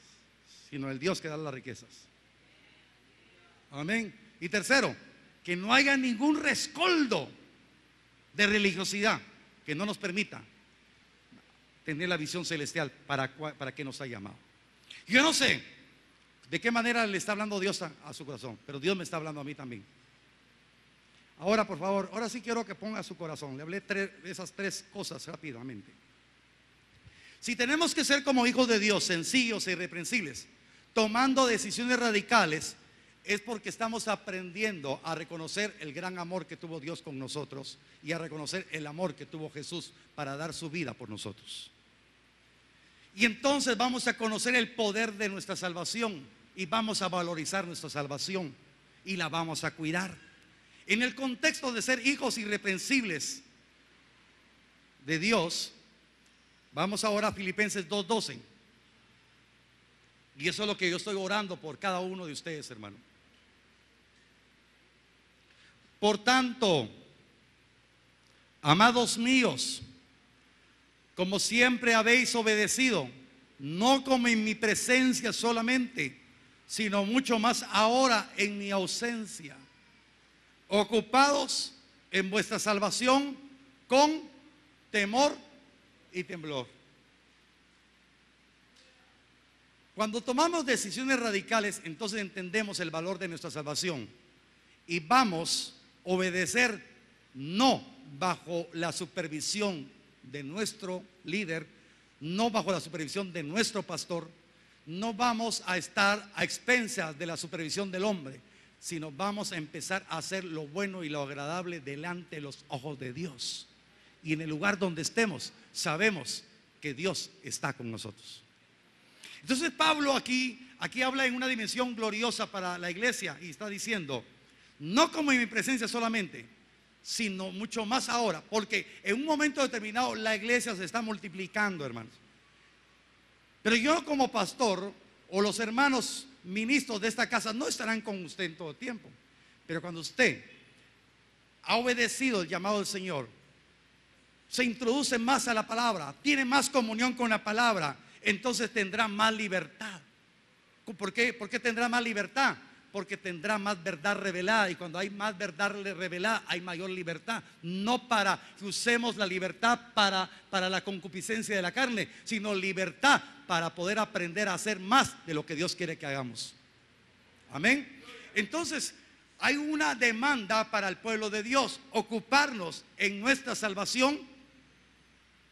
sino el Dios que da las riquezas. Amén. Y tercero, que no haya ningún rescoldo de religiosidad que no nos permita tener la visión celestial para que nos ha llamado. Yo no sé de qué manera le está hablando Dios a su corazón, pero Dios me está hablando a mí también. Ahora, por favor, ahora sí quiero que ponga su corazón. Le hablé de esas tres cosas rápidamente. Si tenemos que ser como hijos de Dios, sencillos e irreprensibles, tomando decisiones radicales, es porque estamos aprendiendo a reconocer el gran amor que tuvo Dios con nosotros y a reconocer el amor que tuvo Jesús para dar su vida por nosotros. Y entonces vamos a conocer el poder de nuestra salvación y vamos a valorizar nuestra salvación y la vamos a cuidar. En el contexto de ser hijos irreprensibles de Dios, vamos ahora a Filipenses 2:12. Y eso es lo que yo estoy orando por cada uno de ustedes, hermano. Por tanto, amados míos, como siempre habéis obedecido, no como en mi presencia solamente, sino mucho más ahora en mi ausencia. Ocupados en vuestra salvación con temor y temblor. Cuando tomamos decisiones radicales, entonces entendemos el valor de nuestra salvación y vamos a obedecer no bajo la supervisión de nuestro líder, no bajo la supervisión de nuestro pastor, no vamos a estar a expensas de la supervisión del hombre, sino vamos a empezar a hacer lo bueno y lo agradable delante de los ojos de Dios. Y en el lugar donde estemos, sabemos que Dios está con nosotros. Entonces Pablo aquí habla en una dimensión gloriosa para la iglesia y está diciendo, no como en mi presencia solamente, sino mucho más ahora, porque en un momento determinado la iglesia se está multiplicando, hermanos. Pero yo como pastor o los hermanos ministros de esta casa no estarán con usted en todo el tiempo. Pero cuando usted ha obedecido el llamado del Señor, se introduce más a la palabra, tiene más comunión con la palabra, entonces tendrá más libertad. ¿Por qué? ¿Por qué tendrá más libertad? Porque tendrá más verdad revelada, y cuando hay más verdad revelada hay mayor libertad. No para que usemos la libertad para la concupiscencia de la carne, sino libertad para poder aprender a hacer más de lo que Dios quiere que hagamos. Amén. Entonces hay una demanda para el pueblo de Dios: ocuparnos en nuestra salvación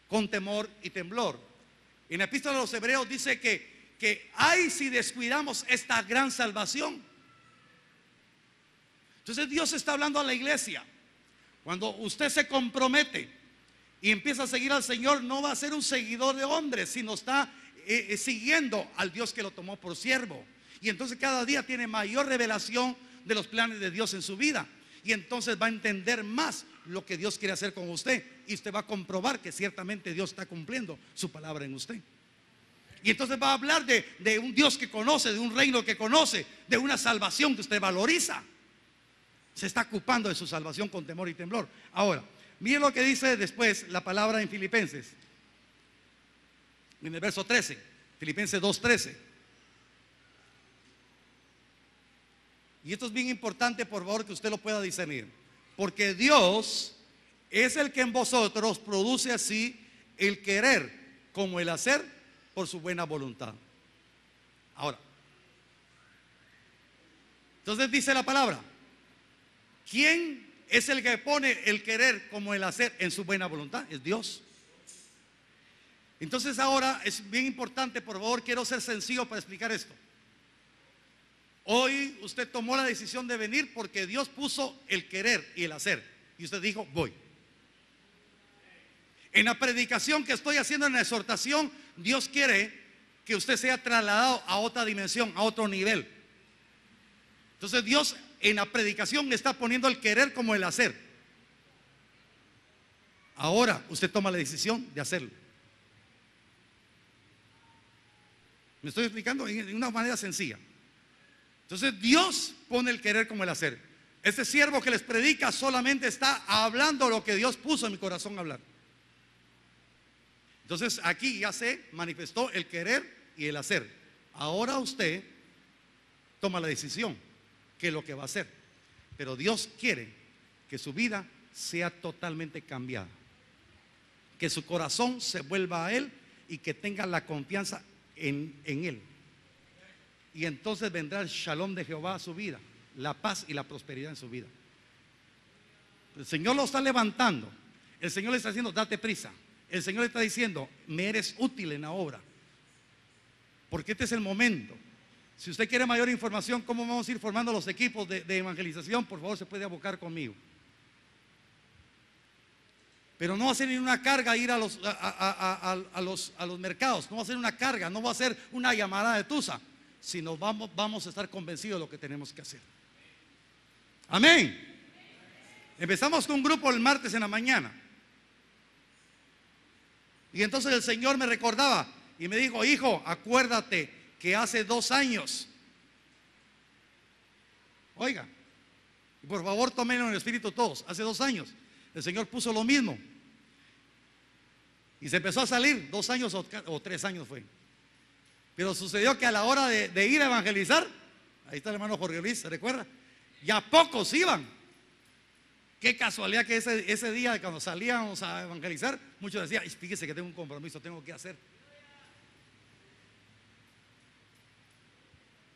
con temor y temblor. En la epístola a los Hebreos dice que ay si descuidamos esta gran salvación. Entonces Dios está hablando a la iglesia. Cuando usted se compromete y empieza a seguir al Señor, no va a ser un seguidor de hombres, sino está siguiendo al Dios que lo tomó por siervo. Y entonces cada día tiene mayor revelación de los planes de Dios en su vida. Y entonces va a entender más lo que Dios quiere hacer con usted. Y usted va a comprobar que ciertamente Dios está cumpliendo su palabra en usted. Y entonces va a hablar de un Dios que conoce, de un reino que conoce, de una salvación que usted valoriza. Se está ocupando de su salvación con temor y temblor. Ahora, miren lo que dice después la palabra en Filipenses, en el verso 13, Filipenses 2:13. Y esto es bien importante, por favor, que usted lo pueda discernir. Porque Dios es el que en vosotros produce así el querer como el hacer por su buena voluntad. Ahora, entonces dice la palabra: ¿quién es el que pone el querer como el hacer en su buena voluntad? Es Dios. Entonces ahora es bien importante, por favor, quiero ser sencillo para explicar esto. Hoy usted tomó la decisión de venir porque Dios puso el querer y el hacer. Y usted dijo, voy. En la predicación que estoy haciendo, en la exhortación, Dios quiere que usted sea trasladado a otra dimensión, a otro nivel. Entonces Dios en la predicación está poniendo el querer como el hacer. Ahora usted toma la decisión de hacerlo. ¿Me estoy explicando? En una manera sencilla. Entonces Dios pone el querer como el hacer. Este siervo que les predica solamente está hablando lo que Dios puso en mi corazón a hablar. Entonces aquí ya se manifestó el querer y el hacer. Ahora usted toma la decisión que es lo que va a hacer. Pero Dios quiere que su vida sea totalmente cambiada, que su corazón se vuelva a Él y que tenga la confianza en Él. Y entonces vendrá el shalom de Jehová a su vida, la paz y la prosperidad en su vida. El Señor lo está levantando. El Señor le está diciendo, date prisa. El Señor le está diciendo, me eres útil en la obra, porque este es el momento. Si usted quiere mayor información, cómo vamos a ir formando los equipos de evangelización, por favor se puede abocar conmigo. Pero no va a ser ni una carga ir a los mercados. No va a ser una carga, no va a ser una llamada de tusa, sino vamos a estar convencidos de lo que tenemos que hacer. Amén. Empezamos con un grupo el martes en la mañana. Y entonces el Señor me recordaba y me dijo, hijo, acuérdate que hace 2 años, oiga, y por favor tómenlo en el espíritu todos, hace 2 años el Señor puso lo mismo y se empezó a salir. 2 años o 3 años fue. Pero sucedió que a la hora de ir a evangelizar, ahí está el hermano Jorge Luis, ¿se recuerda? Ya pocos iban. Qué casualidad que ese día cuando salíamos a evangelizar, muchos decían, fíjese que tengo un compromiso, tengo que hacer.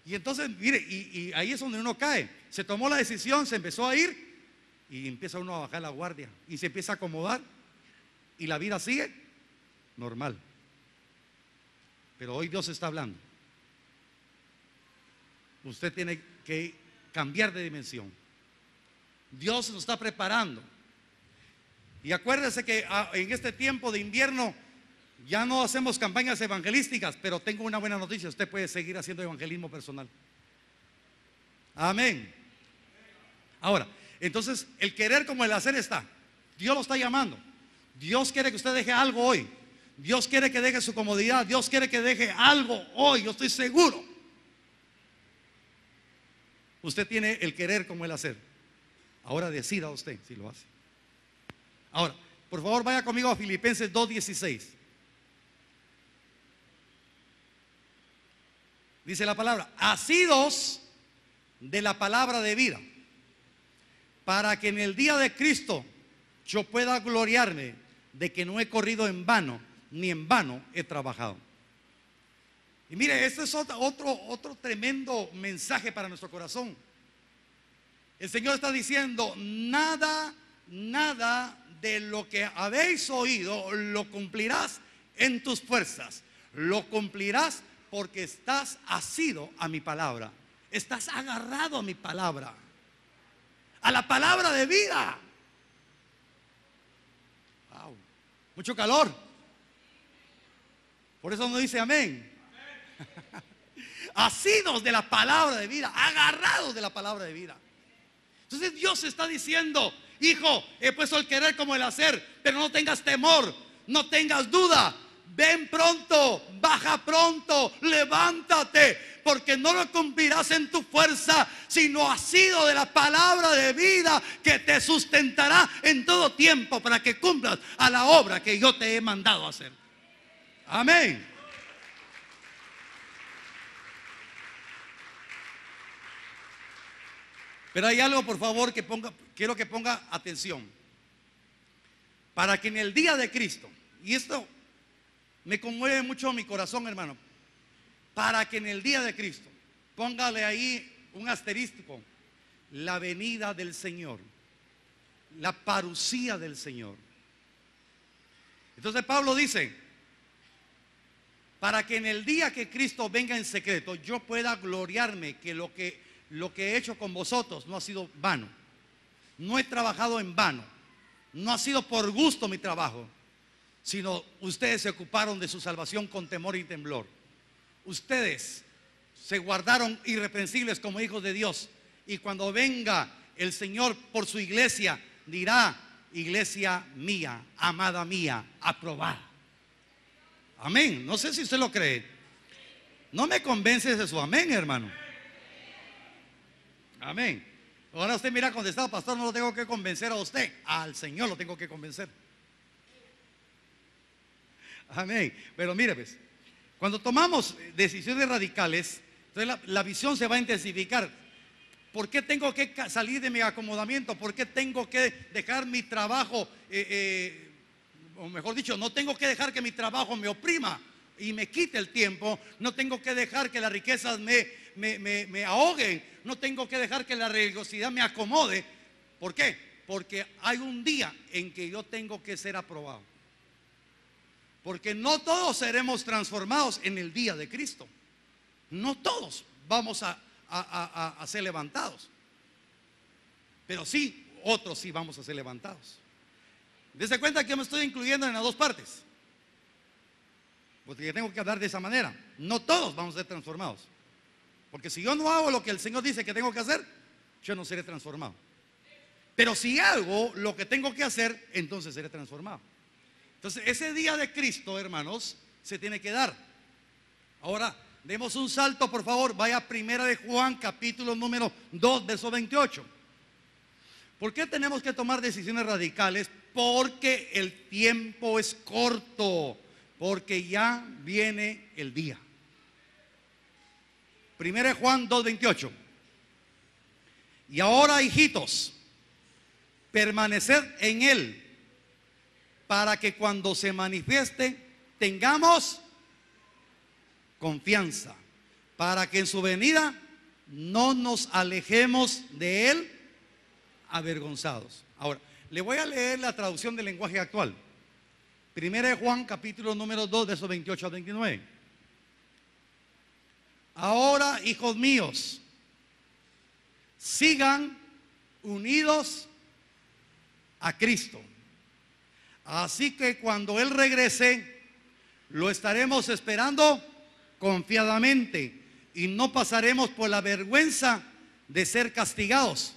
Y entonces, mire, y ahí es donde uno cae. Se tomó la decisión, se empezó a ir y empieza uno a bajar la guardia y se empieza a acomodar y la vida sigue normal. Pero hoy Dios está hablando. Usted tiene que cambiar de dimensión. Dios nos está preparando. Y acuérdese que en este tiempo de invierno ya no hacemos campañas evangelísticas, pero tengo una buena noticia: usted puede seguir haciendo evangelismo personal. Amén. Ahora, entonces, el querer como el hacer está. Dios lo está llamando. Dios quiere que usted deje algo hoy. Dios quiere que deje su comodidad. Dios quiere que deje algo hoy. Yo estoy seguro. Usted tiene el querer como el hacer. Ahora decida usted si lo hace. Ahora, por favor, vaya conmigo a Filipenses 2:16. Dice la palabra: asidos de la palabra de vida, para que en el día de Cristo yo pueda gloriarme de que no he corrido en vano, ni en vano he trabajado. Y mire, este es otro tremendo mensaje para nuestro corazón. El Señor está diciendo: nada de lo que habéis oído lo cumplirás en tus fuerzas. Lo cumplirás porque estás asido a mi palabra. Estás agarrado a mi palabra, a la palabra de vida. Wow. Mucho calor. Por eso no dice amén. Asidos de la palabra de vida, agarrados de la palabra de vida. Entonces Dios está diciendo: hijo, he puesto el querer como el hacer, pero no tengas temor, no tengas duda. Ven pronto, baja pronto, levántate, porque no lo cumplirás en tu fuerza, sino asido de la palabra de vida que te sustentará en todo tiempo para que cumplas a la obra que yo te he mandado a hacer. Amén. Pero hay algo, por favor, quiero que ponga atención. Para que en el día de Cristo, y esto me conmueve mucho mi corazón, hermano, para que en el día de Cristo, póngale ahí un asterisco: la venida del Señor, la parucía del Señor. Entonces Pablo dice: para que en el día que Cristo venga en secreto, yo pueda gloriarme que lo que he hecho con vosotros no ha sido vano. No he trabajado en vano. No ha sido por gusto mi trabajo, sino ustedes se ocuparon de su salvación con temor y temblor. Ustedes se guardaron irreprensibles como hijos de Dios. Y cuando venga el Señor por su iglesia, dirá: iglesia mía, amada mía, aprobada. Amén. No sé si usted lo cree. No me convence de su amén, hermano. Amén. Ahora usted mira contestado: pastor, no lo tengo que convencer a usted, al Señor lo tengo que convencer. Amén. Pero mire, pues, cuando tomamos decisiones radicales, entonces la visión se va a intensificar. ¿Por qué tengo que salir de mi acomodamiento? ¿Por qué tengo que dejar mi trabajo? O mejor dicho, no tengo que dejar que mi trabajo me oprima y me quite el tiempo. No tengo que dejar que las riquezas me ahoguen. No tengo que dejar que la religiosidad me acomode. ¿Por qué? Porque hay un día en que yo tengo que ser aprobado. Porque no todos seremos transformados en el día de Cristo. No todos vamos a ser levantados. Pero sí, otros sí vamos a ser levantados. Dese cuenta que yo me estoy incluyendo en las dos partes, porque tengo que hablar de esa manera. No todos vamos a ser transformados, porque si yo no hago lo que el Señor dice que tengo que hacer, yo no seré transformado. Pero si hago lo que tengo que hacer, entonces seré transformado. Entonces ese día de Cristo, hermanos, se tiene que dar. Ahora demos un salto, por favor. Vaya a Primera de Juan, capítulo número 2, verso 28. ¿Por qué tenemos que tomar decisiones radicales? Porque el tiempo es corto, porque ya viene el día. 1 Juan 2:28. Y ahora, hijitos, permaneced en Él, para que cuando se manifieste tengamos confianza, para que en su venida no nos alejemos de Él avergonzados. Ahora, le voy a leer la traducción del lenguaje actual. 1 Juan capítulo número 2, versos 28 al 29. Ahora, hijos míos, sigan unidos a Cristo. Así que cuando Él regrese, lo estaremos esperando confiadamente y no pasaremos por la vergüenza de ser castigados.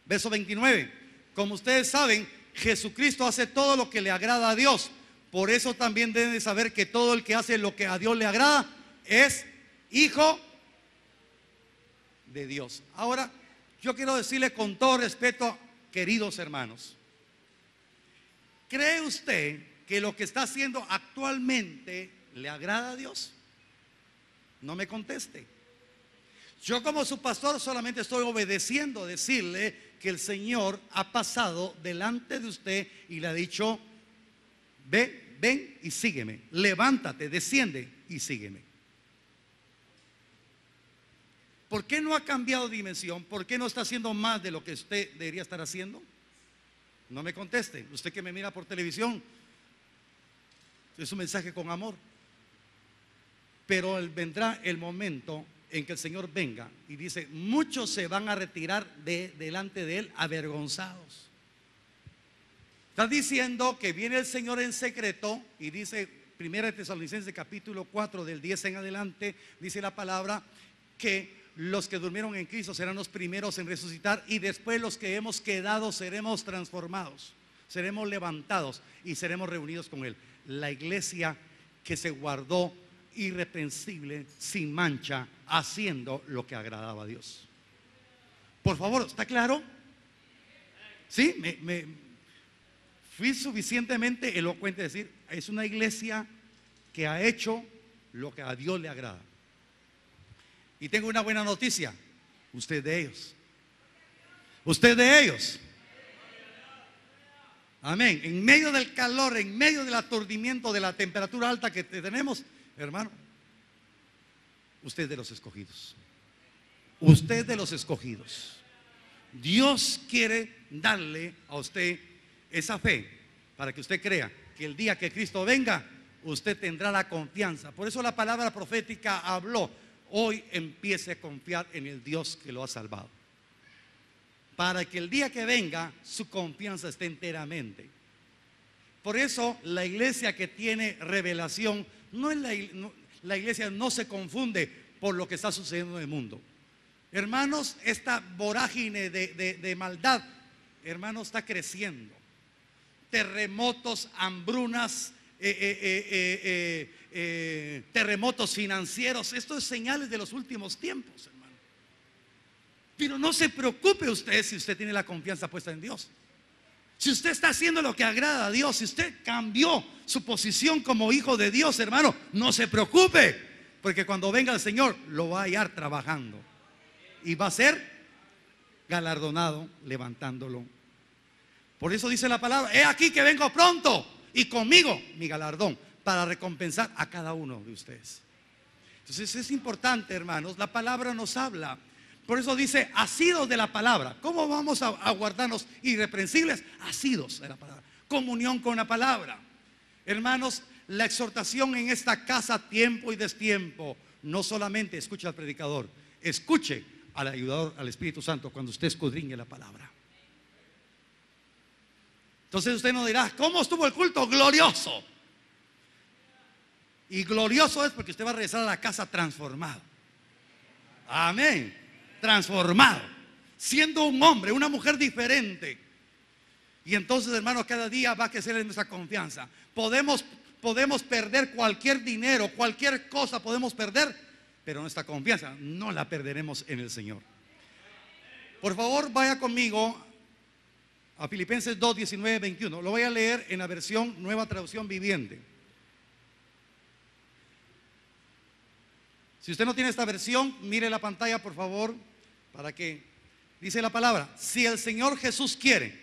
Verso 29. Como ustedes saben, Jesucristo hace todo lo que le agrada a Dios. Por eso también deben de saber que todo el que hace lo que a Dios le agrada es hijo de Dios. Ahora, yo quiero decirle con todo respeto, queridos hermanos, ¿cree usted que lo que está haciendo actualmente le agrada a Dios? No me conteste. Yo como su pastor solamente estoy obedeciendo, decirle que el Señor ha pasado delante de usted y le ha dicho: ven y sígueme, levántate, desciende y sígueme. ¿Por qué no ha cambiado de dimensión? ¿Por qué no está haciendo más de lo que usted debería estar haciendo? No me conteste. Usted que me mira por televisión, es un mensaje con amor. Pero vendrá el momento en que el Señor venga y dice: muchos se van a retirar delante de Él avergonzados. Está diciendo que viene el Señor en secreto, y dice 1 Tesalonicenses capítulo 4 del 10 en adelante, dice la palabra que los que durmieron en Cristo serán los primeros en resucitar, y después los que hemos quedado seremos transformados, seremos levantados y seremos reunidos con Él. La iglesia que se guardó irreprensible, sin mancha, haciendo lo que agradaba a Dios. Por favor, ¿está claro? ¿Sí? Fui suficientemente elocuente de decir: es una iglesia que ha hecho lo que a Dios le agrada. Y tengo una buena noticia: usted de ellos. Usted de ellos. Amén. En medio del calor, en medio del aturdimiento, de la temperatura alta que tenemos, hermano, usted es de los escogidos. Usted es de los escogidos. Dios quiere darle a usted esa fe para que usted crea que el día que Cristo venga, usted tendrá la confianza. Por eso la palabra profética habló: hoy empiece a confiar en el Dios que lo ha salvado, para que el día que venga su confianza esté enteramente. Por eso la iglesia que tiene revelación, la iglesia no se confunde por lo que está sucediendo en el mundo. Hermanos, esta vorágine de maldad, hermanos, está creciendo. Terremotos, hambrunas, terremotos financieros. Esto es señales de los últimos tiempos, hermano. Pero no se preocupe usted si usted tiene la confianza puesta en Dios. Si usted está haciendo lo que agrada a Dios, si usted cambió su posición como hijo de Dios, hermano, no se preocupe, porque cuando venga el Señor lo va a hallar trabajando y va a ser galardonado levantándolo. Por eso dice la palabra: he aquí que vengo pronto, y conmigo mi galardón, para recompensar a cada uno de ustedes. Entonces es importante, hermanos, la palabra nos habla. Por eso dice: asidos de la palabra. ¿Cómo vamos a guardarnos irreprensibles? Asidos de la palabra, comunión con la palabra. Hermanos, la exhortación en esta casa, a tiempo y destiempo, no solamente escuche al predicador, escuche al ayudador, al Espíritu Santo, cuando usted escudriñe la palabra. Entonces usted nos dirá: ¿cómo estuvo el culto? Glorioso. Y glorioso es porque usted va a regresar a la casa transformado. Amén. Transformado, siendo un hombre, una mujer diferente. Y entonces, hermanos, cada día va a crecer en nuestra confianza. Podemos perder cualquier dinero, cualquier cosa podemos perder, pero nuestra confianza no la perderemos en el Señor. Por favor, vaya conmigo a Filipenses 2, 19, 21. Lo voy a leer en la versión Nueva Traducción Viviente. Si usted no tiene esta versión, mire la pantalla, por favor, para que dice la palabra: si el Señor Jesús quiere,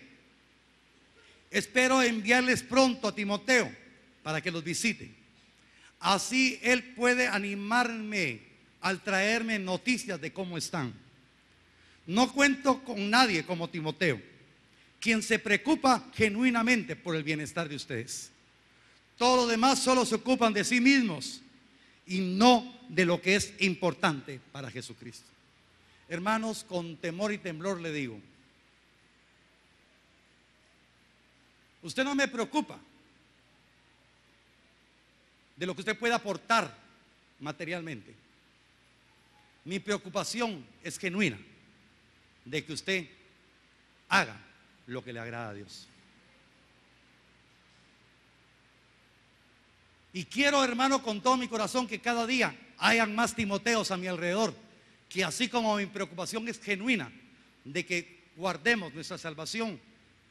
espero enviarles pronto a Timoteo para que los visite. Así él puede animarme al traerme noticias de cómo están. No cuento con nadie como Timoteo, quien se preocupa genuinamente por el bienestar de ustedes. Todos los demás solo se ocupan de sí mismos y no de lo que es importante para Jesucristo. Hermanos, con temor y temblor le digo, usted no me preocupa de lo que usted pueda aportar materialmente. Mi preocupación es genuina, de que usted haga lo que le agrada a Dios. Y quiero, hermano, con todo mi corazón, que cada día hayan más Timoteos a mi alrededor, que así como mi preocupación es genuina de que guardemos nuestra salvación,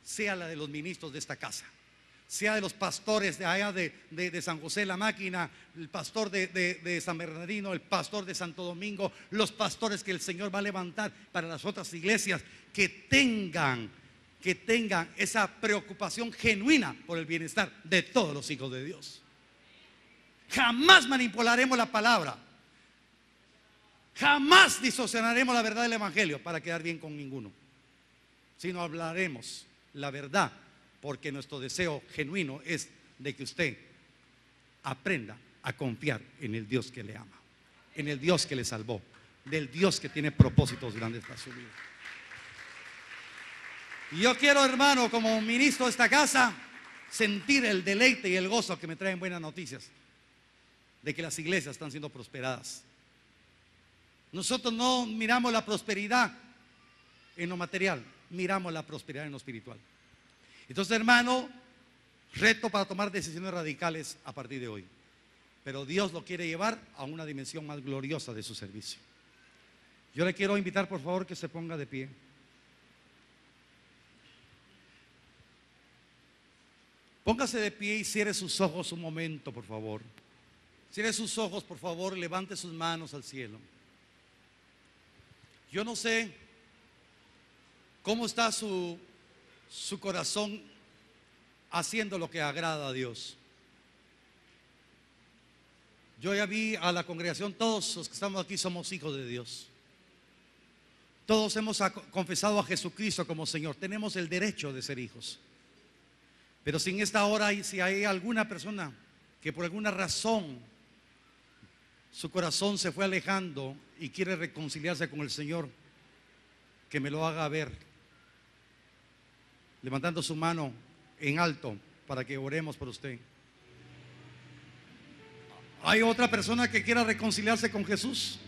sea la de los ministros de esta casa, sea de los pastores de allá de San José la Máquina, el pastor de San Bernardino, el pastor de Santo Domingo, los pastores que el Señor va a levantar para las otras iglesias, que tengan esa preocupación genuina por el bienestar de todos los hijos de Dios. Jamás manipularemos la palabra, jamás distorsionaremos la verdad del evangelio para quedar bien con ninguno, sino hablaremos la verdad, porque nuestro deseo genuino es de que usted aprenda a confiar en el Dios que le ama, en el Dios que le salvó, del Dios que tiene propósitos grandes para su vida. Y yo quiero, hermano, como ministro de esta casa, sentir el deleite y el gozo que me traen buenas noticias de que las iglesias están siendo prosperadas. Nosotros no miramos la prosperidad en lo material, miramos la prosperidad en lo espiritual. Entonces, hermano, reto para tomar decisiones radicales a partir de hoy. Pero Dios lo quiere llevar a una dimensión más gloriosa de su servicio. Yo le quiero invitar, por favor, que se ponga de pie. Póngase de pie y cierre sus ojos un momento, por favor. Cierre sus ojos, por favor, levante sus manos al cielo. Yo no sé cómo está su corazón haciendo lo que agrada a Dios. Yo ya vi a la congregación, todos los que estamos aquí somos hijos de Dios. Todos hemos confesado a Jesucristo como Señor. Tenemos el derecho de ser hijos. Pero si en esta hora, si hay alguna persona que por alguna razón su corazón se fue alejando y quiere reconciliarse con el Señor, que me lo haga ver, levantando su mano en alto para que oremos por usted. ¿Hay otra persona que quiera reconciliarse con Jesús?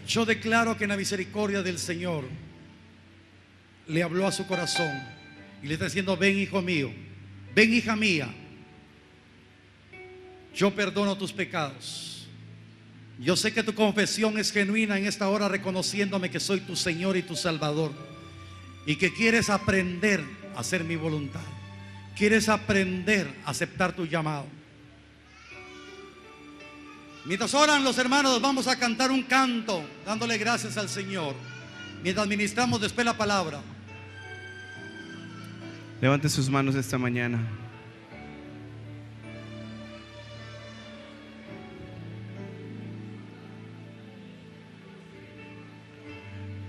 Yo declaro que en la misericordia del Señor le habló a su corazón y le está diciendo: ven, hijo mío, ven, hija mía, yo perdono tus pecados. Yo sé que tu confesión es genuina en esta hora, reconociéndome que soy tu Señor y tu Salvador, y que quieres aprender a hacer mi voluntad, quieres aprender a aceptar tu llamado. Mientras oran los hermanos, vamos a cantar un canto dándole gracias al Señor mientras ministramos después la palabra. Levante sus manos esta mañana.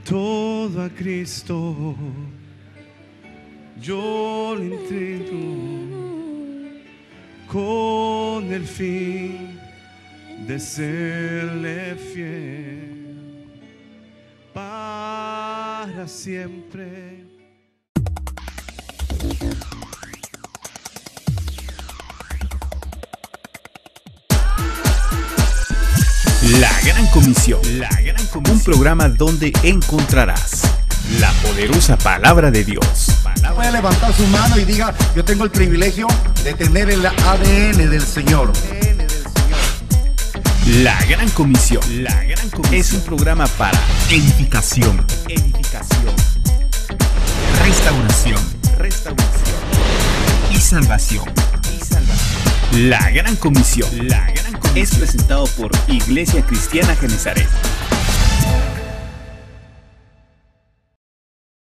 Todo a Cristo yo le entrego, con el fin de serle fiel para siempre. La Gran Comisión, un programa donde encontrarás la poderosa palabra de Dios. Puede levantar su mano y diga: yo tengo el privilegio de tener el ADN del Señor. La Gran Comisión es un programa para edificación, restauración y salvación. La Gran Comisión Es presentado por Iglesia Cristiana Genezaret.